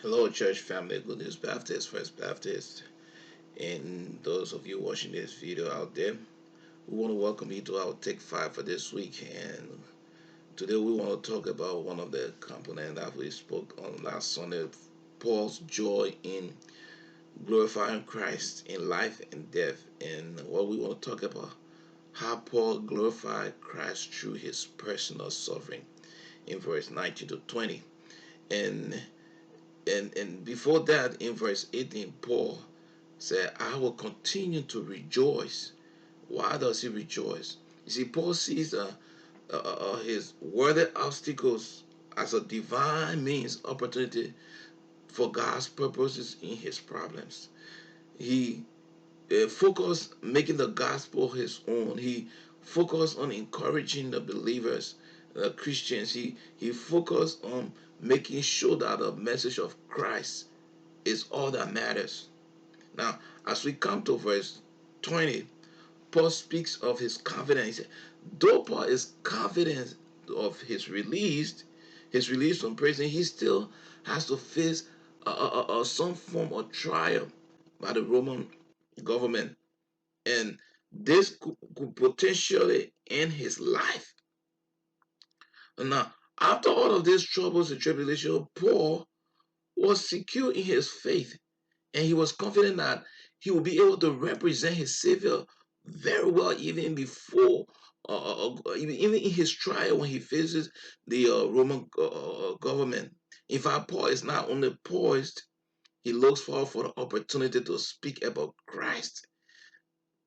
Hello, church family, Good News Baptist, First Baptist, and those of you watching this video out there. We want to welcome you to our Take 5 for this week. And today we want to talk about one of the components that we spoke on last Sunday, Paul's joy in glorifying Christ in life and death. And what we want to talk about, how Paul glorified Christ through his personal suffering in verse 19 to 20. And and before that, in verse 18, Paul said, I will continue to rejoice. Why does he rejoice? You see, Paul sees his worthy obstacles as a divine means opportunity for God's purposes in his problems. He focused making the gospel his own. He focused on encouraging the believers, the Christians. He focused on making sure that the message of Christ is all that matters. Now, as we come to verse 20, Paul speaks of his confidence. He said, though Paul is confident of his release from prison, he still has to face some form of trial by the Roman government. And this could potentially end his life. And now, after all of these troubles and tribulation, Paul was secure in his faith, and he was confident that he would be able to represent his Savior very well, even before, even in his trial when he faces the Roman government. In fact, Paul is not only poised, he looks forward for the opportunity to speak about Christ.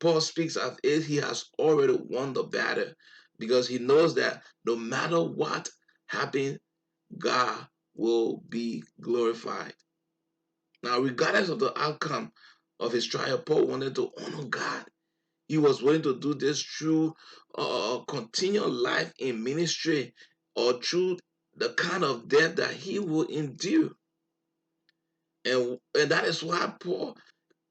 Paul speaks as if he has already won the battle because he knows that no matter what happens, God will be glorified. Now, regardless of the outcome of his trial, Paul wanted to honor God. He was willing to do this through continual life in ministry or through the kind of death that he will endure. And that is why Paul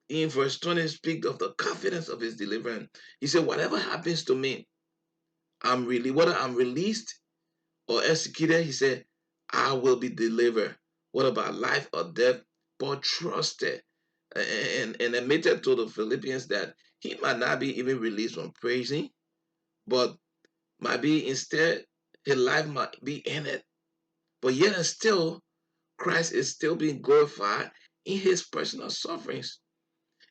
in verse 20 speaks of the confidence of his deliverance. He said, whatever happens to me, whether I'm released or executed, he said, I will be delivered. What about life or death? Paul trusted and admitted to the Philippians that he might not be even released from prison, but might be instead his life might be ended. But yet and still, Christ is still being glorified in his personal sufferings.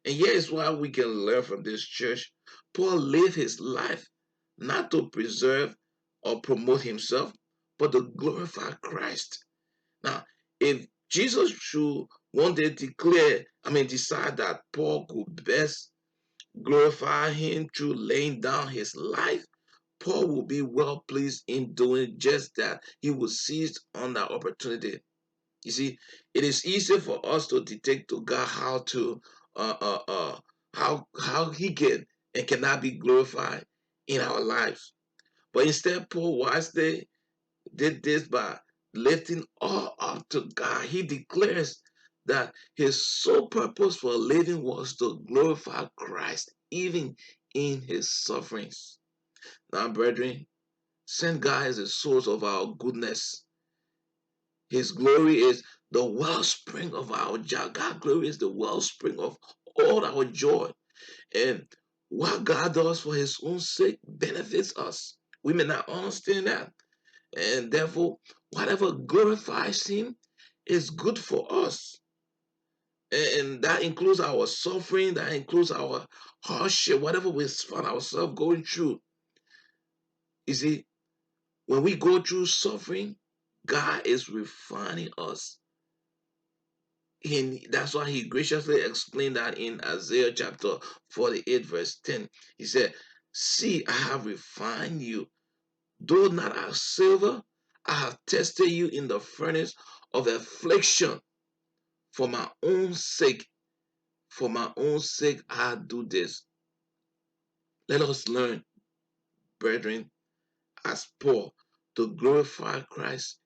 And here is why we can learn from this church. Paul lived his life not to preserve or promote himself, but to glorify Christ. Now, if Jesus should one day decide that Paul could best glorify him through laying down his life, Paul will be well pleased in doing just that. He will seize on that opportunity. You see, it is easy for us to dictate to God how to uh uh uh how he can and cannot be glorified in our lives. But instead, Paul wisely did this by lifting all up to God. He declares that his sole purpose for living was to glorify Christ, even in his sufferings. Now, brethren, since God is the source of our goodness, his glory is the wellspring of our joy. God's glory is the wellspring of all our joy. And what God does for his own sake benefits us. We may not understand that. And therefore, whatever glorifies him is good for us. And that includes our suffering, that includes our hardship, whatever we find ourselves going through. You see, when we go through suffering, God is refining us. And that's why he graciously explained that in Isaiah chapter 48, verse 10. He said, see, I have refined you. Though not as silver, I have tested you in the furnace of affliction. For my own sake, for my own sake, I do this. Let us learn, brethren, as Paul, to glorify Christ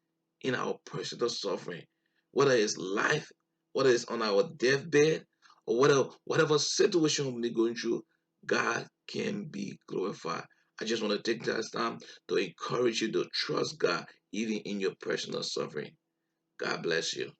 in our personal suffering, whether it's life, whether it's on our deathbed, or whatever situation we're going through, God can be glorified. I just want to take this time to encourage you to trust God even in your personal suffering. God bless you.